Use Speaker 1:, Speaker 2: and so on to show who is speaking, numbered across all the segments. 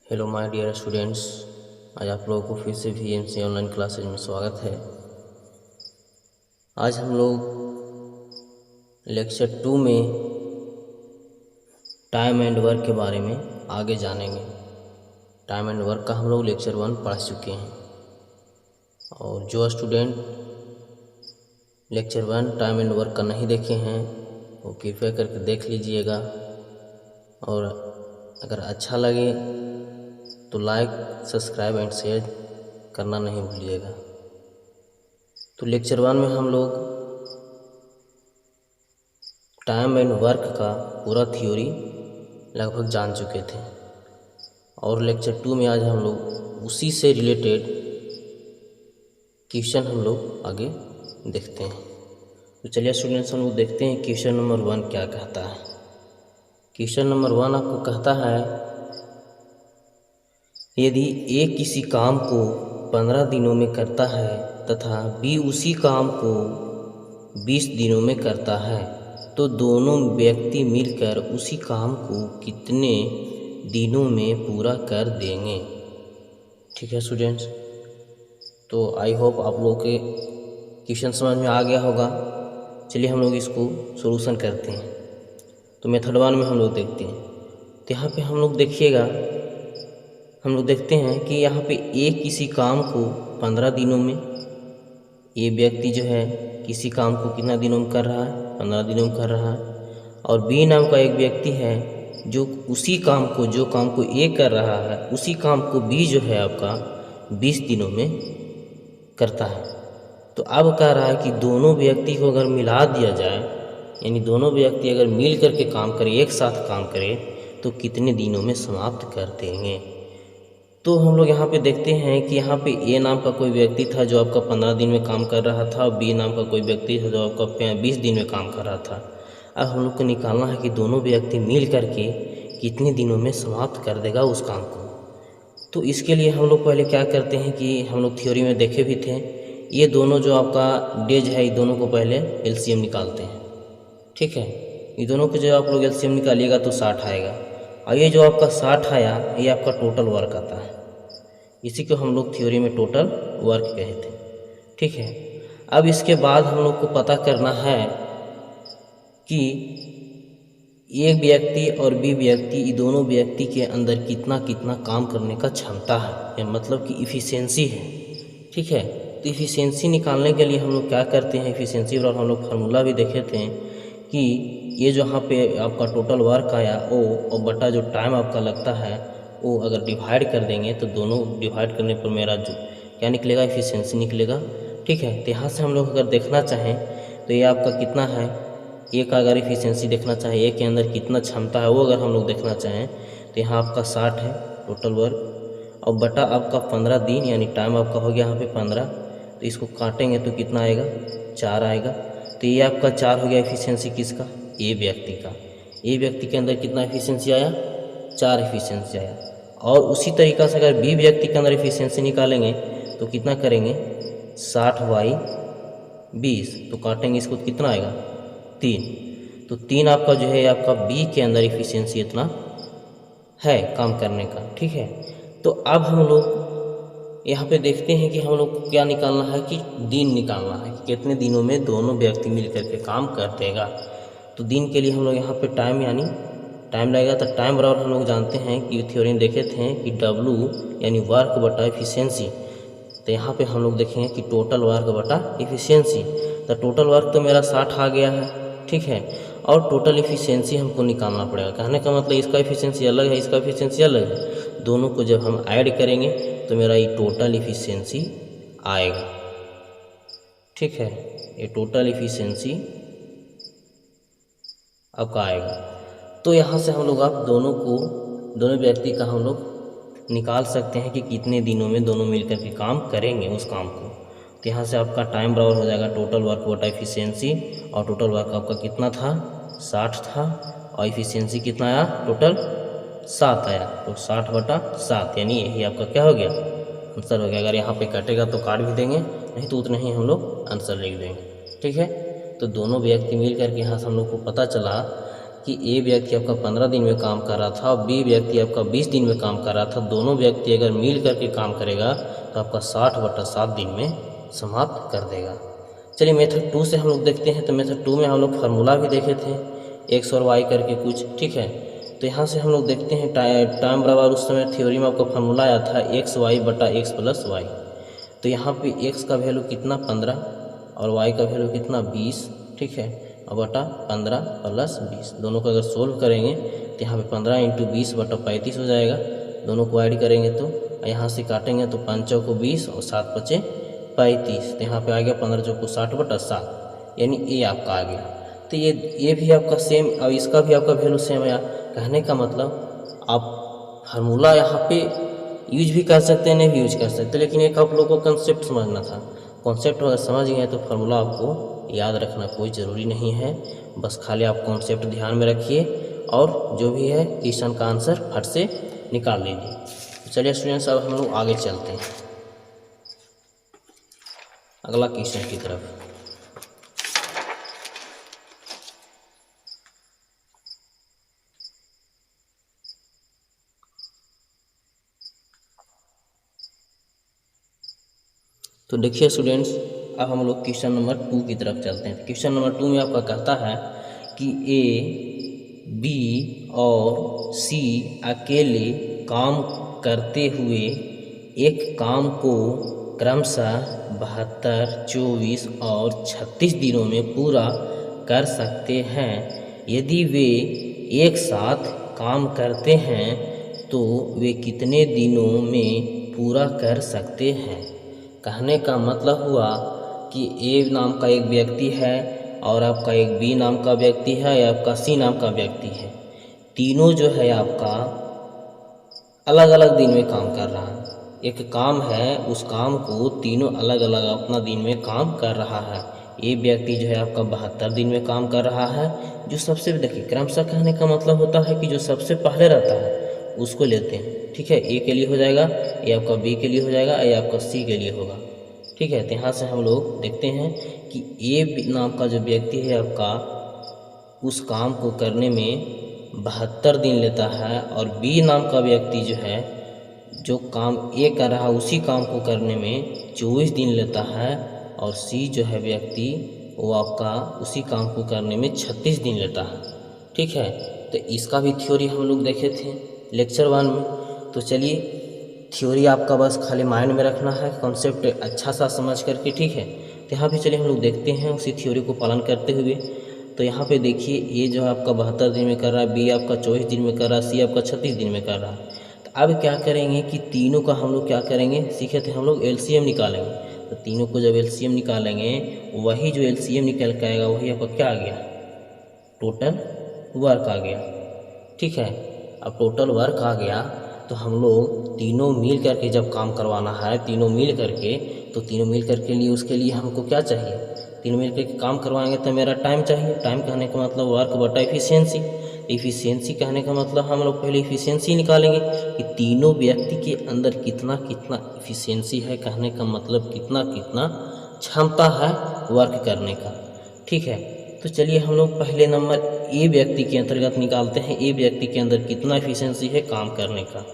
Speaker 1: Hello my dear students, आज आप लोगों को फिर से VNC ऑनलाइन क्लासेज में स्वागत है। आज हम लोग लेक्चर 2 में टाइम एंड वर्क के बारे में आगे जानेंगे। टाइम एंड वर्क का हम लोग लेक्चर 1 पढ़ चुके हैं और जो student lecture 1 time and work का नहीं देखे हैं वो कृपया करके देख लीजिएगा और अगर अच्छा लगे तो लाइक, सब्सक्राइब एंड शेयर करना नहीं भूलिएगा। तो लेक्चर 1 में हम लोग टाइम एंड वर्क का पूरा थ्योरी लगभग जान चुके थे और लेक्चर 2 में आज हम लोग उसी से रिलेटेड क्वेश्चन हम लोग आगे देखते हैं। तो चलिए स्टूडेंट्स, हम लोग देखते हैं क्वेश्चन नंबर 1 क्या कहता है। क्वेश्चन नंबर 1 आपको कहता है, यदि ए किसी काम को 15 दिनों में करता है तथा बी उसी काम को 20 दिनों में करता है तो दोनों व्यक्ति मिलकर उसी काम को कितने दिनों में पूरा कर देंगे। ठीक है स्टूडेंट्स, तो आई होप आप लोगों के क्वेश्चन समझ में आ गया होगा। चलिए हम लोग इसको सॉल्यूशन करते हैं। तो मेथड 1 में हम लोग देखते हैं। तो यहाँ पे हम लोग देखिएगा, हम लोग देखते हैं कि यहाँ पे ए किसी काम को 15 दिनों में, ये व्यक्ति जो है किसी काम को कितना दिनों में कर रहा है, 15 दिनों में कर रहा है। और बी नाम का एक व्यक्ति है जो उसी काम को, जो काम को ए कर रहा है उसी काम को बी जो है आपका 20 दिनों में करता है। तो अब कह रहा है कि दोनों व्यक्ति को अगर मिला दिया जाए, यानी दोनों व्यक्ति अगर मिल करके काम करें, एक साथ काम करें, तो कितने दिनों में समाप्त कर देंगे। तो हम लोग यहाँ पे देखते हैं कि यहाँ पे ए नाम का कोई व्यक्ति था जो आपका 15 दिन में काम कर रहा था और बी नाम का कोई व्यक्ति था जो आपका 20 दिन में काम कर रहा था। अब हम लोग को निकालना है कि दोनों व्यक्ति मिल करके कितने दिनों में समाप्त कर देगा उस काम को। तो इसके लिए हम लोग पहले क्या करते हैं कि हम लोग थ्योरी में देखे भी थे, ये दोनों जो आपका डेज है, ये दोनों को पहले LCM निकालते हैं। ठीक है, ये दोनों को जो आप लोग LCM निकालिएगा तो 60 आएगा और ये जो आपका 60 आया ये आपका टोटल वर्क आता है। इसी को हम लोग थ्योरी में टोटल वर्क कहे थे। ठीक है, अब इसके बाद हम लोग को पता करना है कि एक व्यक्ति और बी व्यक्ति, ये दोनों व्यक्ति के अंदर कितना कितना काम करने का क्षमता है, या मतलब कि इफ़िशियंसी है। ठीक है, तो इफ़िशियंसी निकालने के लिए हम लोग क्या करते हैं, इफ़िशियंसी और हम लोग फार्मूला भी देखे थे कि ये जो यहाँ पे आपका टोटल वर्क आया ओ और बटा जो टाइम आपका लगता है वो अगर डिवाइड कर देंगे तो दोनों डिवाइड करने पर मेरा जो क्या निकलेगा, इफ़िशियंसी निकलेगा। ठीक है, तो यहाँ से हम लोग अगर देखना चाहें तो ये आपका कितना है, ए का अगर इफ़िशियंसी देखना चाहें, ए के अंदर कितना क्षमता है वो अगर हम लोग देखना चाहें तो यहाँ आपका 60 है टोटल वर्क और बटा आपका 15 दिन, यानी टाइम आपका हो गया यहाँ पे 15। तो इसको काटेंगे तो कितना आएगा, 4 आएगा। तो ये आपका 4 हो गया इफ़िशियंसी किसका, ए व्यक्ति का। ए व्यक्ति के अंदर कितना इफ़िशियंसी आया, 4 इफ़िशियंसी आया। और उसी तरीक़ा से अगर बी व्यक्ति के अंदर इफ़िशियंसी निकालेंगे तो कितना करेंगे, 60/20, तो काटेंगे इसको कितना आएगा, 3। तो 3 आपका जो है आपका बी के अंदर इफ़िशियंसी इतना है काम करने का। ठीक है, तो अब हम लोग यहाँ पे देखते हैं कि हम लोग को क्या निकालना है कि दिन निकालना है कि कितने दिनों में दोनों व्यक्ति मिल करके काम कर देगा। तो दिन के लिए हम लोग यहाँ पे टाइम, यानी टाइम लगेगा। तो टाइम बराबर हम लोग जानते हैं कि थ्योरी में देखे थे कि W यानी वर्क बटा इफ़िशियंसी। तो यहाँ पे हम लोग देखेंगे कि टोटल वर्क बटा इफ़िशियंसी। तो टोटल वर्क तो मेरा 60 आ गया है। ठीक है, और टोटल इफ़िशियंसी हमको निकालना पड़ेगा। कहने का मतलब इसका इफ़िशियंसी अलग है, इसका इफ़िशियंसी अलग है, दोनों को जब हम ऐड करेंगे तो मेरा ये टोटल इफ़िशियंसी आएगा। ठीक है, ये टोटल इफ़िशियंसी आपका आएगा। तो यहाँ से हम लोग आप दोनों व्यक्ति का हम लोग निकाल सकते हैं कि कितने दिनों में दोनों मिलकर के काम करेंगे उस काम को। तो यहाँ से आपका टाइम बराबर हो जाएगा टोटल वर्क बटा इफ़िशियंसी, और टोटल वर्क आपका कितना था, 60 था, और इफ़िशियंसी कितना आया, टोटल 7 आया। तो 60/7 यानी यही आपका क्या हो गया, आंसर हो गया। अगर यहाँ पे कटेगा तो काट भी देंगे, नहीं तो उतना ही हम लोग आंसर लिख देंगे। ठीक है, तो दोनों व्यक्ति मिल करके यहाँ से हम लोग को पता चला कि ए व्यक्ति आपका 15 दिन में काम कर रहा था और बी व्यक्ति आपका 20 दिन में काम कर रहा था, दोनों व्यक्ति अगर मिल करके काम करेगा तो आपका 60/7 दिन में समाप्त कर देगा। चलिए मेथड 2 से हम लोग देखते हैं। तो मेथड 2 में हम लोग फार्मूला भी देखे थे, एक्स और वाई करके कुछ, ठीक है। तो यहाँ से हम लोग देखते हैं टाइम बराबर उस समय थ्योरी में आपका फार्मूला आया था XY/X + Y। तो यहाँ पे x का वैल्यू कितना 15 और y का वैल्यू कितना 20, ठीक है, और बटा 15 + 20, दोनों को अगर सोल्व करेंगे तो यहाँ पे 15 × 20/35 हो जाएगा। दोनों को ऐड करेंगे तो यहाँ से काटेंगे तो 5 चौको 20 और 7 बचे 35। तो यहाँ पे आ गया 15 चौको 60/7, यानी ये आपका आ गया। तो ये भी आपका सेम और इसका भी आपका वैल्यू सेम आया। कहने का मतलब आप फार्मूला यहाँ पे यूज भी कर सकते हैं, नहीं भी यूज कर सकते, लेकिन एक आप लोगों को कंसेप्ट समझना था। कॉन्सेप्ट अगर समझ गए तो फार्मूला आपको याद रखना कोई ज़रूरी नहीं है, बस खाली आप कॉन्सेप्ट ध्यान में रखिए और जो भी है क्वेश्चन का आंसर फट से निकाल लीजिए। तो चलिए स्टूडेंट्स, अब हम लोग आगे चलते हैं अगला क्वेश्चन की तरफ। तो देखिए स्टूडेंट्स, अब हम लोग क्वेश्चन नंबर 2 की तरफ चलते हैं। क्वेश्चन नंबर 2 में आपका कहता है कि ए, बी और सी अकेले काम करते हुए एक काम को क्रमशः 72, 24 और 36 दिनों में पूरा कर सकते हैं। यदि वे एक साथ काम करते हैं तो वे कितने दिनों में पूरा कर सकते हैं। कहने का मतलब हुआ कि ए नाम का एक व्यक्ति है और आपका एक बी नाम का व्यक्ति है या आपका सी नाम का व्यक्ति है। तीनों जो है आपका अलग अलग दिन में काम कर रहा है। एक काम है, उस काम को तीनों अलग अलग अपना दिन में काम कर रहा है। ये व्यक्ति जो है आपका 72 दिन में काम कर रहा है। जो सबसे देखिए क्रमशः कहने का मतलब होता है कि जो सबसे पहले रहता है उसको लेते हैं, ठीक है। ए के लिए हो जाएगा, ये आपका बी के लिए हो जाएगा, ये आपका सी के लिए होगा, ठीक है। तो यहाँ से हम लोग देखते हैं कि ए नाम का जो व्यक्ति है आपका उस काम को करने में 72 दिन लेता है और बी नाम का व्यक्ति जो है जो काम ए कर रहा है उसी काम को करने में 24 दिन लेता है और सी जो है व्यक्ति वो आपका उसी काम को करने में 36 दिन लेता है, ठीक है। तो इसका भी थ्योरी हम लोग देखे थे लेक्चर 1 में। तो चलिए थ्योरी आपका बस खाली माइंड में रखना है, कॉन्सेप्ट अच्छा सा समझ करके, ठीक है। तो यहाँ पे चलिए हम लोग देखते हैं उसी थ्योरी को पालन करते हुए। तो यहाँ पे देखिए ये जो है आपका 72 दिन में कर रहा है, बी आपका 24 दिन में कर रहा है, सी आपका 36 दिन में कर रहा है। तो अब क्या करेंगे कि तीनों का हम लोग क्या करेंगे, सीखे थे हम लोग एलसीएम निकालेंगे। तो तीनों को जब एलसीएम निकालेंगे वही जो एलसीएम निकल के आएगा वही आपका क्या आ गया, टोटल वर्क आ गया, ठीक है। अब टोटल वर्क आ गया तो हम लोग तीनों मिल करके जब काम करवाना है, तीनों मिल करके, तो तीनों मिल करके लिए उसके लिए हमको क्या चाहिए, तीनों मिल करके काम करवाएंगे तो मेरा टाइम चाहिए। टाइम कहने का मतलब वर्क बटा एफिशिएंसी। एफिशिएंसी कहने का मतलब हम लोग पहले एफिशिएंसी निकालेंगे कि तीनों व्यक्ति के अंदर कितना कितना एफिशिएंसी है, कहने का मतलब कितना कितना क्षमता है वर्क करने का, ठीक है। तो चलिए हम लोग पहले नंबर ए व्यक्ति के अंतर्गत निकालते हैं। ए व्यक्ति के अंदर कितना एफिशिएंसी है काम करने का।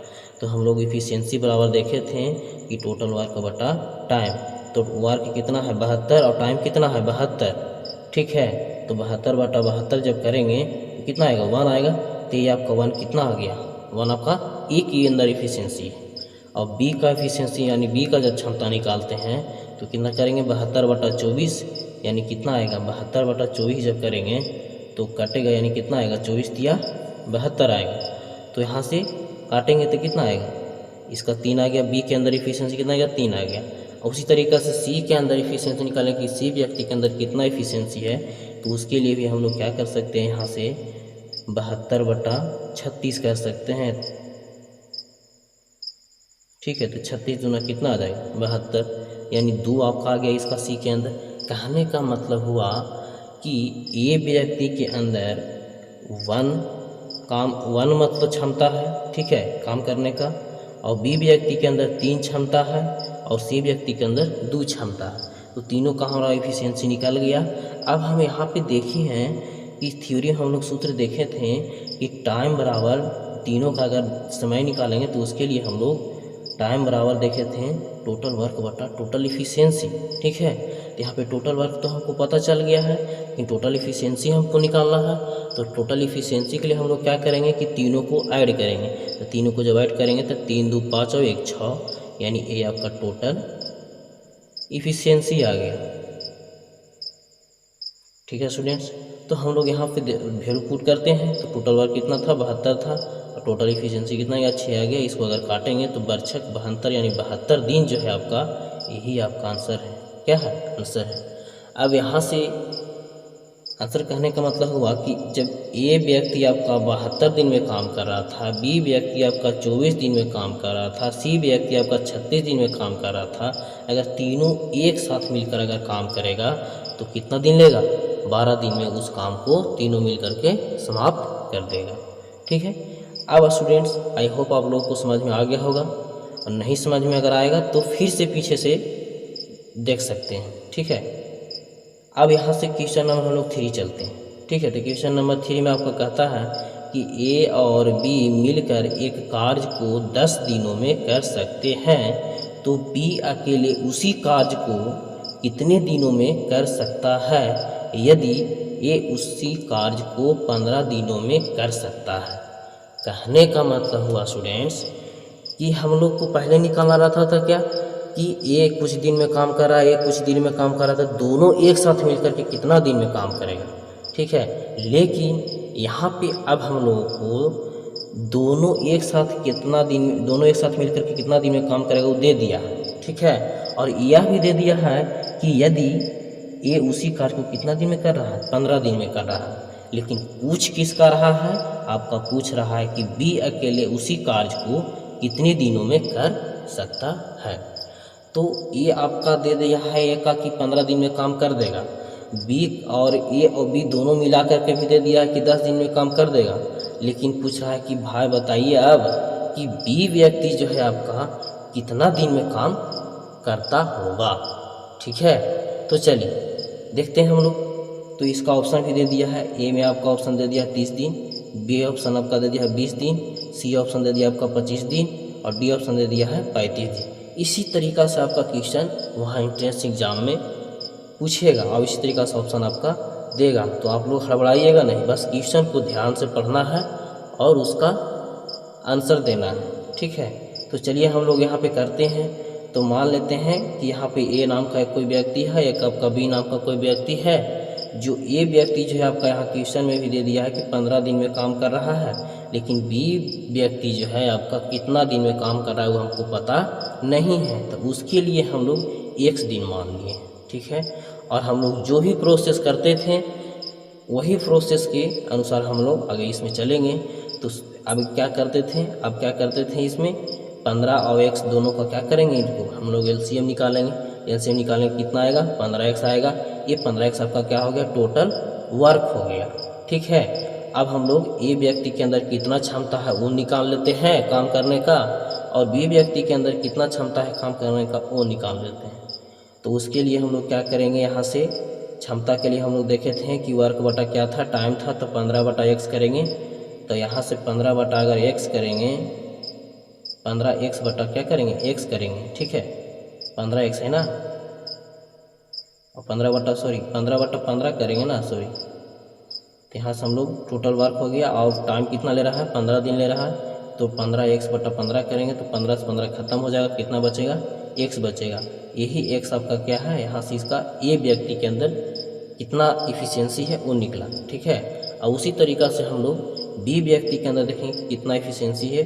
Speaker 1: तो हम लोग एफिशिएंसी बराबर देखे थे कि टोटल वर्क बटा टाइम। तो वर्क कितना है 72 और टाइम कितना है 72, ठीक है। तो 72 बटा 72 जब करेंगे तो कितना आएगा 1 आएगा। तो ये आपका 1 कितना आ गया, 1 आपका ए के अंदर एफिशिएंसी है। और बी का एफिशिएंसी यानी बी का जब क्षमता निकालते हैं तो कितना करेंगे 72 बटा 24 यानी कितना आएगा 72 बटा 24 जब करेंगे तो कटेगा यानी कितना आएगा 24 दिया 72 आएगा। तो यहाँ से काटेंगे तो कितना आएगा, इसका 3 आ गया। बी के अंदर एफिशिएंसी कितना आ गया 3 आ गया। और उसी तरीक़े से सी के अंदर एफिशिएंसी निकालें कि सी व्यक्ति के अंदर कितना एफिशिएंसी है। तो उसके लिए भी हम लोग क्या कर सकते हैं, यहाँ से 72 बटा 36 कर सकते हैं, ठीक है। तो 36 दूना कितना आ जाएगा 72 यानी 2 आपका आ गया इसका सी के अंदर। कहने का मतलब हुआ कि ए व्यक्ति के अंदर 1 मतलब क्षमता है, ठीक है, काम करने का। और बी व्यक्ति के अंदर 3 क्षमता है और सी व्यक्ति के अंदर 2 क्षमता है। तो तीनों का हमारा एफिशिएंसी निकल गया। अब हम यहाँ पे देखे हैं इस थ्योरी में हम लोग सूत्र देखे थे कि टाइम बराबर तीनों का अगर समय निकालेंगे तो उसके लिए हम लोग टाइम बराबर देखे थे टोटल वर्क बटा टोटल इफिशियंसी। ठीक है, तो यहाँ पे टोटल वर्क तो हमको पता चल गया है कि टोटल इफिशियंसी हमको निकालना है। तो टोटल इफिशियंसी के लिए हम लोग क्या करेंगे कि तीनों को ऐड करेंगे। तो तीनों को जब ऐड करेंगे तो 3 2 5 और 1 6, यानी ये आपका टोटल इफिशियंसी आ गया। ठीक है स्टूडेंट्स, तो हम लोग यहाँ पे वैल्यू पुट करते हैं। तो टोटल वर्क कितना था, 72 था, और टोटल इफिशियंसी कितना या 6 आ गया। इसको अगर काटेंगे तो बरछक 72 यानी 72 दिन जो है आपका, यही आपका आंसर है। क्या है, आंसर है। अब यहाँ से आंसर कहने का मतलब हुआ कि जब ए व्यक्ति आपका 72 दिन में काम कर रहा था, बी व्यक्ति आपका 24 दिन में काम कर रहा था, सी व्यक्ति आपका 36 दिन में काम कर रहा था, अगर तीनों एक साथ मिलकर अगर काम करेगा तो कितना दिन लेगा, 12 दिन में उस काम को तीनों मिलकर के समाप्त कर देगा। ठीक है, अब स्टूडेंट्स आई होप आप लोगों को समझ में आ गया होगा, और नहीं समझ में अगर आएगा तो फिर से पीछे से देख सकते हैं। ठीक है, अब यहाँ से क्वेश्चन नंबर हम लोग 3 चलते हैं। ठीक है, तो क्वेश्चन नंबर 3 में आपका कहता है कि ए और बी मिलकर एक कार्य को 10 दिनों में कर सकते हैं, तो बी अकेले उसी कार्य को कितने दिनों में कर सकता है यदि ए उसी कार्य को 15 दिनों में कर सकता है। कहने का मतलब हुआ स्टूडेंट्स कि हम लोग को पहले निकालना रहता था क्या कि ए कुछ दिन में काम कर रहा है, ए कुछ दिन में काम कर रहा था, दोनों एक साथ मिलकर के कितना दिन में काम करेगा। ठीक है, लेकिन यहाँ पे अब हम लोगों को दोनों एक साथ मिलकर के कितना दिन में काम करेगा वो दे दिया है। ठीक है, और यह भी दे दिया है कि यदि ए उसी कार्य को कितना दिन में कर रहा है, 15 दिन में कर रहा है। लेकिन पूछ किसका रहा है, आपका पूछ रहा है कि बी अकेले उसी कार्य को कितने दिनों में कर सकता है। तो ये आपका दे दिया है ए का कि 15 दिन में काम कर देगा, बी और ए और बी दोनों मिला करके भी दे दिया है कि 10 दिन में काम कर देगा। लेकिन पूछ रहा है कि भाई बताइए अब कि बी व्यक्ति जो है आपका कितना दिन में काम करता होगा। ठीक है, तो चलिए देखते हैं हम लोग। तो इसका ऑप्शन भी दे दिया है, ए में आपका ऑप्शन दे दिया 30 दिन, बी ऑप्शन आपका दे दिया है 20 दिन, सी ऑप्शन दे दिया आपका 25 दिन, और डी ऑप्शन दे दिया है 35 दिन। इसी तरीक़ा से आपका क्वेश्चन वहाँ एंट्रेंस एग्जाम में पूछेगा और इसी तरीक़ा से ऑप्शन आपका देगा। तो आप लोग हड़बड़ाइएगा नहीं, बस क्वेश्चन को ध्यान से पढ़ना है और उसका आंसर देना है। ठीक है, तो चलिए हम लोग यहाँ पे करते हैं। तो मान लेते हैं कि यहाँ पे ए नाम का कोई व्यक्ति है, एक आपका बी नाम का कोई व्यक्ति है। जो ए व्यक्ति जो है आपका यहाँ क्वेश्चन में भी दे दिया है कि 15 दिन में काम कर रहा है, लेकिन बी व्यक्ति जो है आपका कितना दिन में काम कर रहा है वो हमको पता नहीं है। तो उसके लिए हम लोग x दिन मान लिए। ठीक है, और हम लोग जो भी प्रोसेस करते थे वही प्रोसेस के अनुसार हम लोग आगे इसमें चलेंगे। तो अब क्या करते थे, इसमें 15 और x दोनों का क्या करेंगे, इनको हम लोग LCM निकालेंगे। LCM निकालेंगे कितना आएगा, 15x आएगा। ये 15x आपका क्या हो गया, टोटल वर्क हो गया। ठीक है, अब हम लोग ए व्यक्ति के अंदर कितना क्षमता है वो निकाल लेते हैं काम करने का, और बी व्यक्ति के अंदर कितना क्षमता है काम करने का वो निकाल लेते हैं। तो उसके लिए हम लोग क्या करेंगे, यहाँ से क्षमता के लिए हम लोग देखे थे कि वर्क बटा क्या था, टाइम था, तो 15 बटा x करेंगे। तो यहाँ से 15 बटा अगर x करेंगे, 15x बटा क्या करेंगे, x करेंगे। ठीक है, 15x है ना, और 15 बटा 15 करेंगे ना, सॉरी। तो यहाँ से हम लोग टोटल वर्क हो गया, और टाइम कितना ले रहा है, 15 दिन ले रहा है। तो 15x बटा 15 करेंगे तो 15 से 15 खत्म हो जाएगा, कितना बचेगा, x बचेगा। यही x आपका क्या है, यहाँ से इसका ए व्यक्ति के अंदर कितना इफिशियंसी है वो निकला। ठीक है, और उसी तरीक़ा से हम लोग बी व्यक्ति के अंदर देखेंगे कितना इफिशियंसी है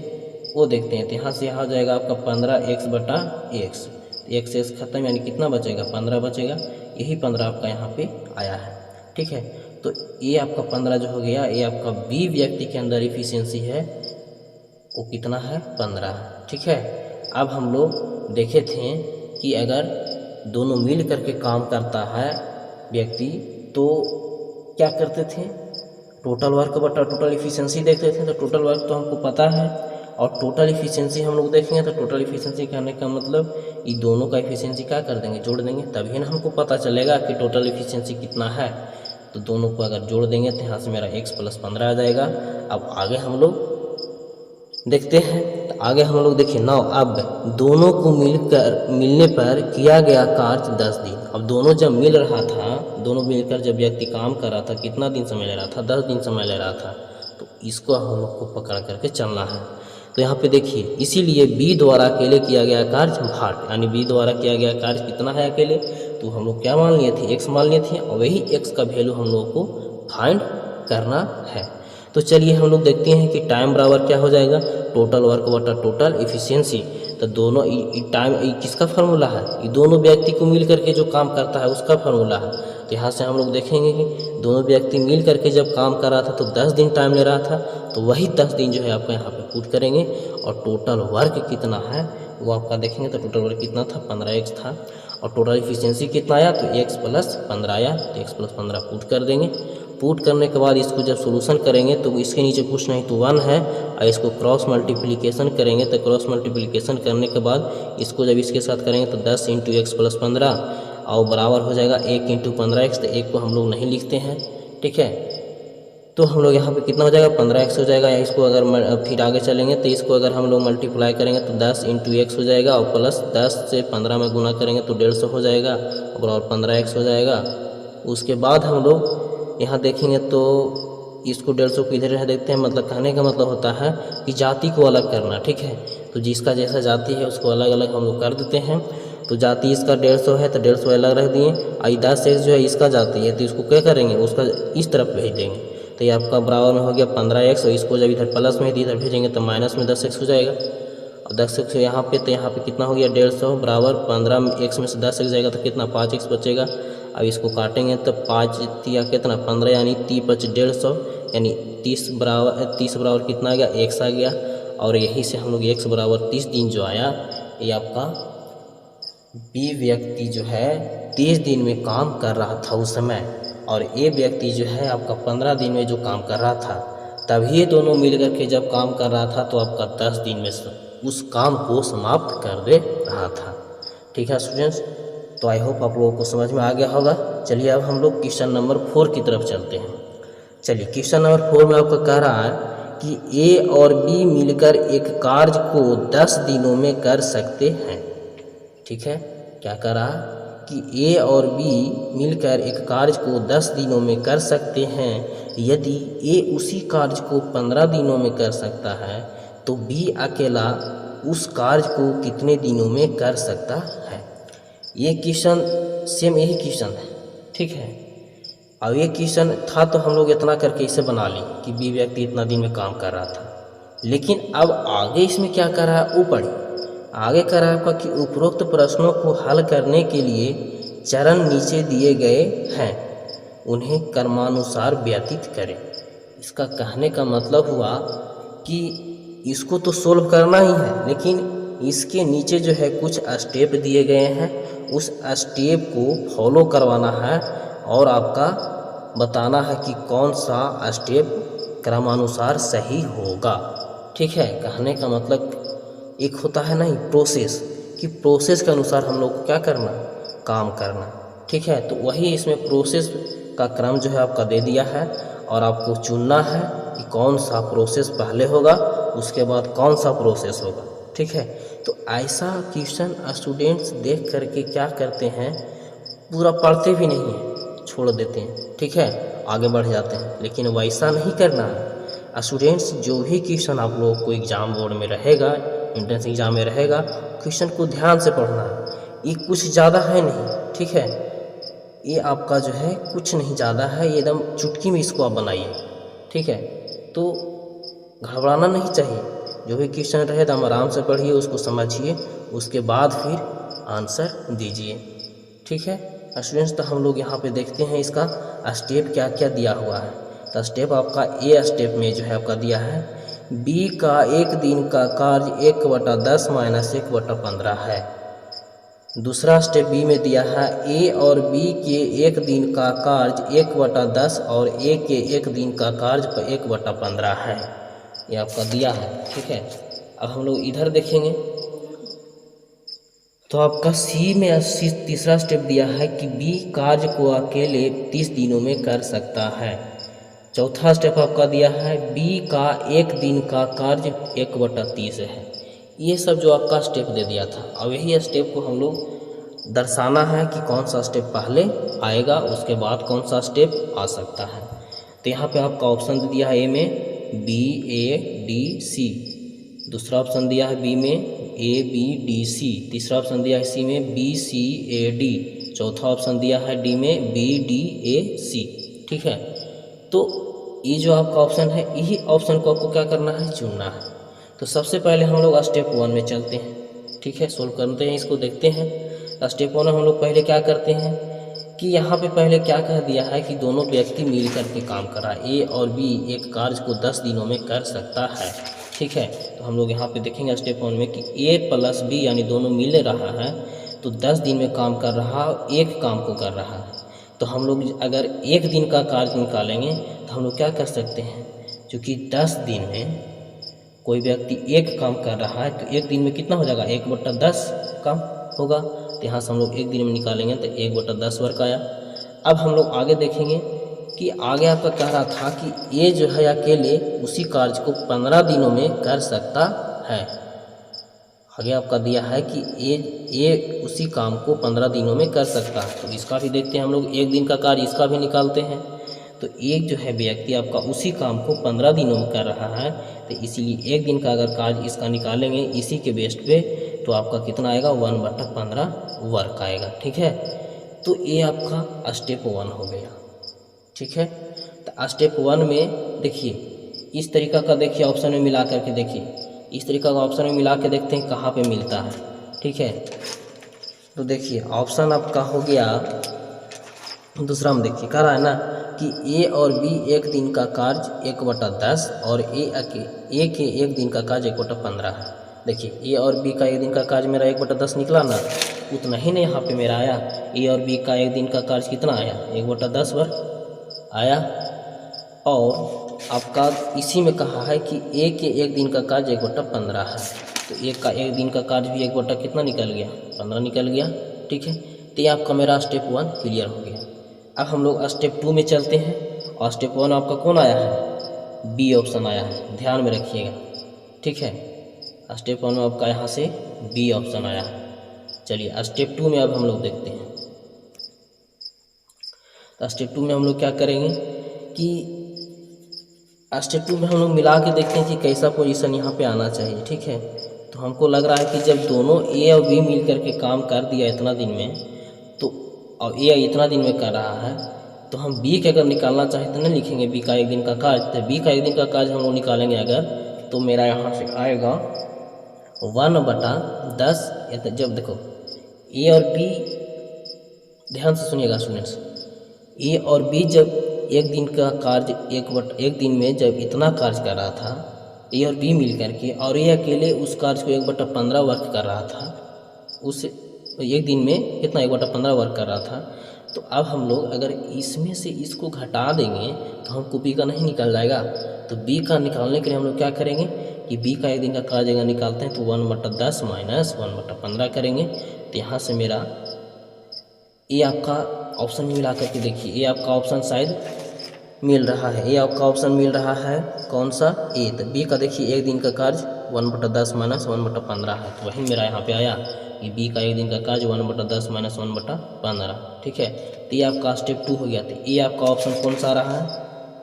Speaker 1: वो देखते हैं। तो यहाँ से यहाँ जाएगा आपका 15x बटा x, x से खत्म, यानी कितना बचेगा, 15 बचेगा। यही 15 आपका यहाँ पे आया है। ठीक है, तो ये आपका 15 जो हो गया, ये आपका बी व्यक्ति के अंदर इफिशियंसी है वो कितना है, 15। ठीक है, अब हम लोग देखे थे कि अगर दोनों मिल करके काम करता है व्यक्ति तो क्या करते थे, टोटल वर्क बटा टोटल इफिशियंसी देखते थे। तो टोटल वर्क तो हमको पता है, और टोटल इफिशियंसी हम लोग देखेंगे। तो टोटल इफिशियंसी कहने का मतलब ये दोनों का इफिशियंसी क्या कर देंगे, जोड़ देंगे, तभी ना हमको पता चलेगा कि टोटल इफिशियंसी कितना है। तो दोनों को अगर जोड़ देंगे तो यहाँ से मेरा x + 15 आ जाएगा। अब आगे हम लोग देखते हैं, तो आगे हम लोग देखिए ना, अब दोनों को मिलने पर किया गया कार्य 10 दिन। अब दोनों जब मिल रहा था, दोनों मिलकर जब व्यक्ति काम कर रहा था, कितना दिन समय ले रहा था? 10 दिन समय ले रहा था। तो इसको हम लोग को पकड़ करके चलना है। तो यहाँ पे देखिए, इसीलिए बी द्वारा अकेले किया गया कार्य भाट, यानी बी द्वारा किया गया कार्य कितना है अकेले? तो हम लोग क्या मान लिए थे? x मान लिए थे, और वही x का वैल्यू हम लोग को फाइंड करना है। तो चलिए हम लोग देखते हैं कि टाइम बराबर क्या हो जाएगा? टोटल वर्क बटा टोटल इफिशियंसी। तो दोनों टाइम किसका फार्मूला है? ये दोनों व्यक्ति को मिल करके जो काम करता है उसका फार्मूला है। तो यहाँ से हम लोग देखेंगे कि दोनों व्यक्ति मिल करके जब काम कर रहा था तो 10 दिन टाइम ले रहा था, तो वही 10 दिन जो है आपका यहाँ पे पुट करेंगे, और टोटल वर्क कितना है वो आपका देखेंगे। तो टोटल वर्क कितना था? 15x था, और टोटल इफिशियंसी कितना आया? तो x + 15 आया। तो x + 15 पुट कर देंगे। पुट करने के बाद इसको जब सोल्यूशन करेंगे तो इसके नीचे कुछ नहीं तो 1 है, और इसको क्रॉस मल्टीप्लिकेशन करेंगे। तो क्रॉस मल्टीप्लिकेशन करने के बाद इसको जब इसके साथ करेंगे तो 10 × x + 15 और बराबर हो जाएगा 1 × 15x। तो 1 को हम लोग नहीं लिखते हैं, ठीक है। तो हम लोग यहाँ पे कितना हो जाएगा? 15x हो जाएगा। या इसको अगर फिर आगे चलेंगे तो इसको अगर हम लोग मल्टीप्लाई करेंगे तो 10 × x हो जाएगा, और प्लस 10 से 15 में गुना करेंगे तो 150 हो जाएगा, और 15x हो जाएगा। उसके बाद हम लोग यहाँ देखेंगे तो इसको 150 को इधर देखते हैं। मतलब कहने का मतलब होता है कि जाति को अलग करना, ठीक है। तो जिसका जैसा जाति है उसको अलग अलग हम लोग कर देते हैं। तो जाति इसका 150 है तो 150 अलग रख दिए, और 10x जो है इसका जाति है तो इसको क्या करेंगे? उसका इस तरफ भेज देंगे। तो ये आपका बराबर में हो गया 15x, और इसको जब इधर प्लस में इधर भेजेंगे तो माइनस में 10x हो जाएगा। और 10x यहाँ पे, तो यहाँ पे कितना हो गया? 150 बराबर 15x में से 10x जाएगा तो कितना? 5x बचेगा। अब इसको काटेंगे तो 5 या कितना? 15, यानी 30 × 150, यानी 30 बराबर कितना आ गया? x आ गया। और यहीं से हम लोग x बराबर 30 दिन जो आया, ये आपका बी व्यक्ति जो है 30 दिन में काम कर रहा था उस समय, और ए व्यक्ति जो है आपका 15 दिन में जो काम कर रहा था। तभी ये दोनों मिल करके जब काम कर रहा था तो आपका 10 दिन में उस काम को समाप्त कर दे रहा था, ठीक है स्टूडेंट्स। तो आई होप आप लोगों को समझ में आ गया होगा। चलिए अब हम लोग क्वेश्चन नंबर 4 की तरफ चलते हैं। चलिए क्वेश्चन नंबर 4 में आपका कह रहा है कि ए और बी मिलकर एक कार्य को 10 दिनों में कर सकते हैं, ठीक है। क्या कह रहा है कि ए और बी मिलकर एक कार्य को 10 दिनों में कर सकते हैं। यदि ए उसी कार्य को 15 दिनों में कर सकता है तो बी अकेला उस कार्य को कितने दिनों में कर सकता है। ये क्वेश्चन सेम यही क्वेश्चन है, ठीक है। अब ये क्वेश्चन था तो हम लोग इतना करके इसे बना ली कि बी व्यक्ति इतना दिन में काम कर रहा था। लेकिन अब आगे इसमें क्या कर रहा है? ऊपर आगे कर रहा है कि उपरोक्त प्रश्नों को हल करने के लिए चरण नीचे दिए गए हैं, उन्हें क्रमानुसार व्यतीत करें। इसका कहने का मतलब हुआ कि इसको तो सोल्व करना ही है, लेकिन इसके नीचे जो है कुछ स्टेप दिए गए हैं, उस स्टेप को फॉलो करवाना है और आपका बताना है कि कौन सा स्टेप क्रमानुसार सही होगा, ठीक है। कहने का मतलब एक होता है नहीं प्रोसेस, कि प्रोसेस के अनुसार हम लोग को क्या करना? काम करना, ठीक है। तो वही इसमें प्रोसेस का क्रम जो है आपका दे दिया है, और आपको चुनना है कि कौन सा प्रोसेस पहले होगा, उसके बाद कौन सा प्रोसेस होगा, ठीक है। तो ऐसा क्वेश्चन स्टूडेंट्स देख करके क्या करते हैं? पूरा पढ़ते भी नहीं हैं, छोड़ देते हैं, ठीक है, आगे बढ़ जाते हैं। लेकिन वैसा नहीं करना है स्टूडेंट्स। जो भी क्वेश्चन आप लोगों को एग्जाम बोर्ड में रहेगा, एंट्रेंस एग्जाम में रहेगा, क्वेश्चन को ध्यान से पढ़ना है। ये कुछ ज़्यादा है नहीं, ठीक है। ये आपका जो है कुछ नहीं ज़्यादा है, ये एकदम चुटकी में इसको आप बनाइए, ठीक है। तो घबराना नहीं चाहिए। जो भी क्वेश्चन रहे तो हम आराम से पढ़िए, उसको समझिए, उसके बाद फिर आंसर दीजिए, ठीक है स्टूडेंट्स। तो हम लोग यहाँ पे देखते हैं इसका स्टेप क्या क्या दिया हुआ है। तो स्टेप आपका ए स्टेप में जो है आपका दिया है बी का 1 दिन का कार्य 1/10 - 1/15 है। दूसरा स्टेप बी में दिया है ए और बी के 1 दिन का कार्य 1/10 और ए के 1 दिन का कार्य 1/15 है। ये आपका दिया है, ठीक है। अब हम लोग इधर देखेंगे, तो आपका सी में तीसरा स्टेप दिया है कि बी कार्य को अकेले 30 दिनों में कर सकता है। चौथा स्टेप आपका दिया है बी का एक दिन का कार्य 1/30 है। ये सब जो आपका स्टेप दे दिया था, अब यही स्टेप को हम लोग दर्शाना है कि कौन सा स्टेप पहले आएगा, उसके बाद कौन सा स्टेप आ सकता है। तो यहाँ पे आपका ऑप्शन दे दिया है ए में बी ए डी सी, दूसरा ऑप्शन दिया है बी में ए बी डी सी, तीसरा ऑप्शन दिया है सी में बी सी ए डी, चौथा ऑप्शन दिया है डी में बी डी ए सी। ठीक है, तो ये जो आपका ऑप्शन है, यही ऑप्शन को आपको क्या करना है, चुनना है। तो सबसे पहले हम लोग स्टेप 1 में चलते हैं। ठीक है, सोल्व करते हैं, इसको देखते हैं। स्टेप 1 में हम लोग पहले क्या करते हैं कि यहाँ पे पहले क्या कह दिया है कि दोनों व्यक्ति मिल करके काम कर रहा है, ए और बी एक कार्य को 10 दिनों में कर सकता है। ठीक है, तो हम लोग यहाँ पे देखेंगे स्टेप 1 में कि ए प्लस बी यानी दोनों मिल रहा है, तो 10 दिन में काम कर रहा है, एक काम को कर रहा है। तो हम लोग अगर एक दिन का कार्य निकालेंगे तो हम लोग क्या कर सकते हैं, क्योंकि 10 दिन में कोई व्यक्ति एक काम कर रहा है तो एक दिन में कितना हो जाएगा, 1/10 काम होगा। तो यहाँ से हम लोग एक दिन में निकालेंगे तो 1/10 वर्क आया। अब हम लोग आगे देखेंगे कि आगे आपका कह रहा था कि ये जो है अकेले उसी कार्य को 15 दिनों में कर सकता है। आगे आपका दिया है कि ये उसी काम को 15 दिनों में कर सकता है। तो इसका भी देखते हैं हम लोग, एक दिन का कार्य इसका भी निकालते हैं। तो एक जो है व्यक्ति आपका उसी काम को 15 दिनों में कर रहा है, तो इसीलिए एक दिन का अगर कार्य इसका निकालेंगे इसी के बेस्ट पे, तो आपका कितना आएगा, 1/15 वर्क आएगा। ठीक है, तो ये आपका स्टेप 1 हो गया। ठीक है, तो स्टेप 1 में देखिए इस तरीका का, देखिए ऑप्शन में मिला करके देखिए, इस तरीका का ऑप्शन में मिला के देखते हैं कहाँ पे मिलता है। ठीक है, तो देखिए ऑप्शन आपका हो गया दूसरा में, देखिए कह रहा है ना कि ए और बी एक दिन का कार्य 1/10 और ए के एक दिन का कार्य 1/15 है। देखिए ए और बी का एक दिन का कार्य मेरा 1/10 निकला ना, उतना ही नहीं यहाँ पे मेरा आया। ए और बी का एक दिन का कार्य कितना आया, 1/10 वर्ग आया। और आपका इसी में कहा है कि ए के एक दिन का कार्य 1/15 है, तो ए का एक दिन का कार्य भी 1 कितना निकल गया, 15 निकल गया। ठीक है, तो ये आपका मेरा स्टेप 1 क्लियर हो गया। अब हम लोग स्टेप 2 में चलते हैं, और स्टेप 1 आपका कौन आया है, बी ऑप्शन आया है, ध्यान में रखिएगा। ठीक है, स्टेप 1 में आपका यहाँ से बी ऑप्शन आया है। चलिए स्टेप 2 में अब हम लोग देखते हैं। तो स्टेप 2 में हम लोग क्या करेंगे कि स्टेप 2 में हम लोग मिला के देखते हैं कि कैसा पोजीशन यहाँ पे आना चाहिए। ठीक है, तो हमको लग रहा है कि जब दोनों ए और बी मिल करके काम कर दिया इतना दिन में, तो और ए इतना दिन में कर रहा है, तो हम बी के अगर निकालना चाहें तो नहीं लिखेंगे बी का एक दिन का कार्य, तो बी का एक दिन का कार्य हम लोग निकालेंगे अगर, तो मेरा यहाँ से आएगा 1/10। जब देखो ए और बी, ध्यान से सुनिएगा स्टूडेंट्स, ए और बी जब एक दिन का कार्य एक दिन में जब इतना कार्य कर रहा था ए और बी मिल करके, और ये अकेले उस कार्य को 1/15 वर्क कर रहा था, उस एक दिन में कितना 1/15 वर्क कर रहा था। तो अब हम लोग अगर इसमें से इसको घटा देंगे तो हमको बी का नहीं निकल जाएगा। तो बी का निकालने के लिए हम लोग क्या करेंगे कि बी का एक दिन का कार्य अगर निकालते हैं तो 1/10 माइनस 1/15 करेंगे। तो यहाँ से मेरा ये आपका ऑप्शन मिला करके देखिए, ये आपका ऑप्शन शायद मिल रहा है, ये आपका ऑप्शन मिल रहा है कौन सा, ए। तो बी का देखिए एक दिन का कार्य 1/10 माइनस 1/15 है, तो वही मेरा यहाँ पे आया कि बी का एक दिन का कार्य 1/10 माइनस 1/15। ठीक है, तो ये आपका स्टेप 2 हो गया। तो ये आपका ऑप्शन कौन सा आ रहा है,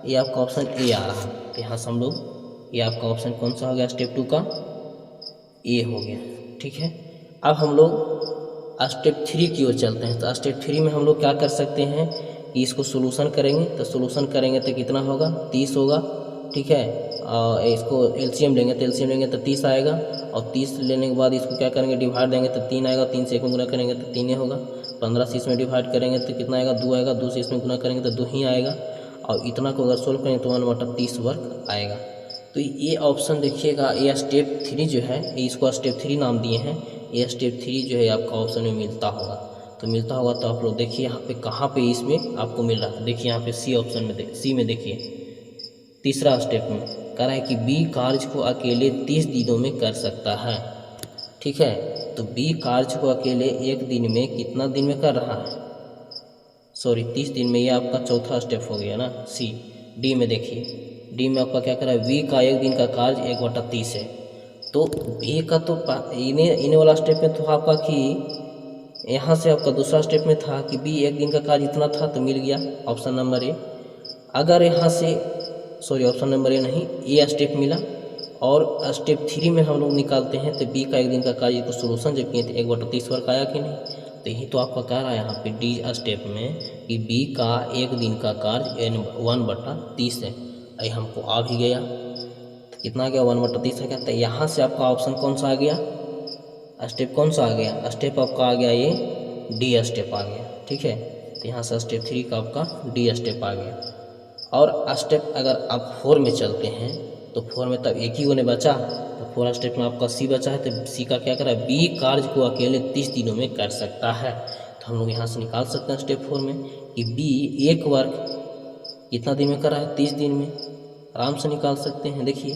Speaker 1: ये आपका ऑप्शन ए आ रहा है। तो यहाँ से हम लोग, ये आपका ऑप्शन कौन सा हो गया स्टेप 2 का, ए हो गया। ठीक है, अब हम लोग स्टेप 3 की ओर चलते हैं। तो स्टेप 3 में हम लोग क्या कर सकते हैं कि इसको सोल्यूशन करेंगे। तो सोल्यूशन करेंगे तो कितना होगा, 30 होगा। ठीक है, इसको एलसीएम लेंगे तो एलसीएम लेंगे तो 30 आएगा, और 30 लेने के बाद इसको क्या करेंगे, डिवाइड देंगे तो 3 आएगा, 3 से 1 में गुना करेंगे तो 3 होगा, 15 से इसमें डिवाइड करेंगे तो कितना आएगा, 2 आएगा, 2 से इसमें गुना करेंगे तो 2 ही आएगा, और इतना को अगर सोल्व करेंगे तो 1/30 वर्क आएगा। तो ये ऑप्शन देखिएगा, ये स्टेप 3 जो है, इसको स्टेप 3 नाम दिए हैं, ये स्टेप 3 जो है आपका ऑप्शन में मिलता होगा। तो मिलता होगा तो आप लोग देखिए यहाँ पे कहाँ पे इसमें आपको मिल रहा है। देखिए यहाँ पे सी ऑप्शन में, सी में देखिए तीसरा स्टेप में कह रहा है कि बी कार्य को अकेले 30 दिनों में कर सकता है। ठीक है। तो बी कार्य को अकेले एक दिन में कितना दिन में कर रहा है, सॉरी 30 दिन में, ये आपका चौथा स्टेप हो गया ना सी। डी में देखिए, डी में आपका क्या करा है, वी का एक दिन का कार्य 1/30 है। तो बी का तो इन्हें वाला स्टेप में तो आपका कि यहाँ से आपका दूसरा स्टेप में था कि बी एक दिन का कार्य इतना था, तो मिल गया ऑप्शन नंबर ए। अगर यहाँ से सॉरी ऑप्शन नंबर ए नहीं, ए स्टेप मिला, और स्टेप 3 में हम लोग निकालते हैं तो बी का एक दिन का कार्य को सोल्यूशन जब किए थे 1/30 वर्क आया कि नहीं, तो यही तो आपका कह रहा है यहाँ पे डी स्टेप में कि बी का एक दिन का कार्य 1/30 है। ये हमको आ भी गया, तो कितना आ गया 1/30 है क्या। तो यहाँ से आपका ऑप्शन कौन सा आ गया, स्टेप कौन सा आ गया, स्टेप आपका आ गया ये डी स्टेप आ गया। ठीक है, तो यहाँ से स्टेप 3 का आपका डी स्टेप आ गया। और स्टेप अगर आप 4 में चलते हैं तो 4 में तब एक ही होने बचा, तो 4 स्टेप में आपका सी बचा है, तो सी का क्या करा, बी कार्य को अकेले 30 दिनों में कर सकता है। तो हम लोग यहाँ से निकाल सकते हैं स्टेप 4 में कि बी एक वर्क कितना दिन में कर रहा है, 30 दिन में, आराम से निकाल सकते हैं। देखिए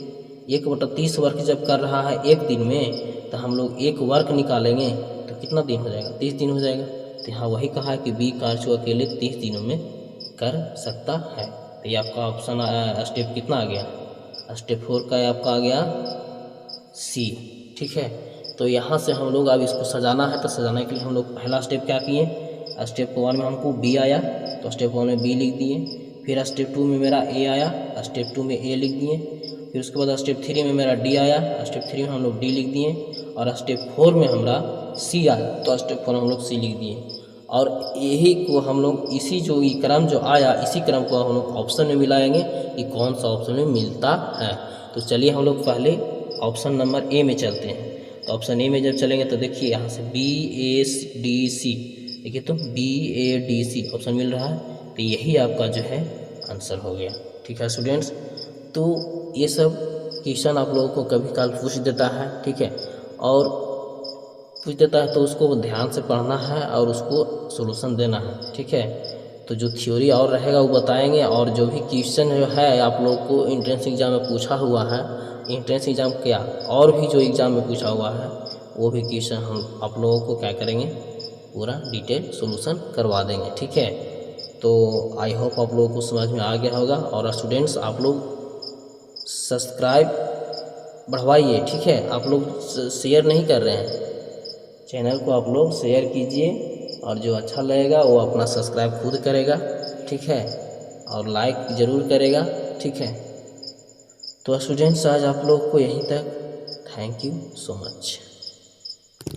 Speaker 1: 1/30 वर्क जब कर रहा है एक दिन में, तो हम लोग एक वर्क निकालेंगे तो कितना दिन हो जाएगा, 30 दिन हो जाएगा। तो यहाँ वही कहा है कि बी कार्य को अकेले 30 दिनों में कर सकता है। तो ये आपका ऑप्शन स्टेप कितना आ गया, स्टेप 4 का आपका आ गया सी। ठीक है, तो यहाँ से हम लोग अब इसको सजाना है, तो सजाने के लिए हम लोग पहला स्टेप क्या किए, स्टेप 1 में हमको बी आया तो स्टेप 1 में बी लिख दिए, फिर स्टेप 2 में मेरा ए आया, स्टेप 2 में ए लिख दिए, फिर उसके बाद स्टेप 3 में मेरा डी आया, स्टेप 3 में हम लोग डी लिख दिए, और स्टेप 4 में हमारा सी आया तो स्टेप 4 में हम लोग सी लिख दिए। और यही को हम लोग इसी जो ये क्रम जो आया, इसी क्रम को हम लोग ऑप्शन में मिलाएंगे कि कौन सा ऑप्शन में मिलता है। तो चलिए हम लोग पहले ऑप्शन नंबर ए में चलते हैं। तो ऑप्शन ए में जब चलेंगे तो देखिए यहाँ से बी ए डी सी, देखिए तो B A D C option मिल रहा है, तो यही आपका जो है आंसर हो गया। ठीक है स्टूडेंट्स, तो ये सब क्वेश्चन आप लोगों को कभी काल पूछ देता है, ठीक है, और पूछ देता है तो उसको ध्यान से पढ़ना है और उसको सॉल्यूशन देना है। ठीक है, तो जो थ्योरी और रहेगा वो बताएंगे, और जो भी क्वेश्चन जो है आप लोगों को एंट्रेंस एग्जाम में पूछा हुआ है, एंट्रेंस एग्जाम क्या और भी जो एग्ज़ाम में पूछा हुआ है वो भी क्वेश्चन हम आप लोगों को क्या करेंगे, पूरा डिटेल सॉल्यूशन करवा देंगे। ठीक है, तो आई होप आप लोगों को समझ में आ गया होगा। और स्टूडेंट्स आप लोग सब्सक्राइब बढ़वाइए, ठीक है, आप लोग शेयर नहीं कर रहे हैं, चैनल को आप लोग शेयर कीजिए, और जो अच्छा लगेगा वो अपना सब्सक्राइब खुद करेगा, ठीक है, और लाइक ज़रूर करेगा। ठीक है, तो स्टूडेंट्स आज आप लोग को यहीं तक, थैंक यू सो मच।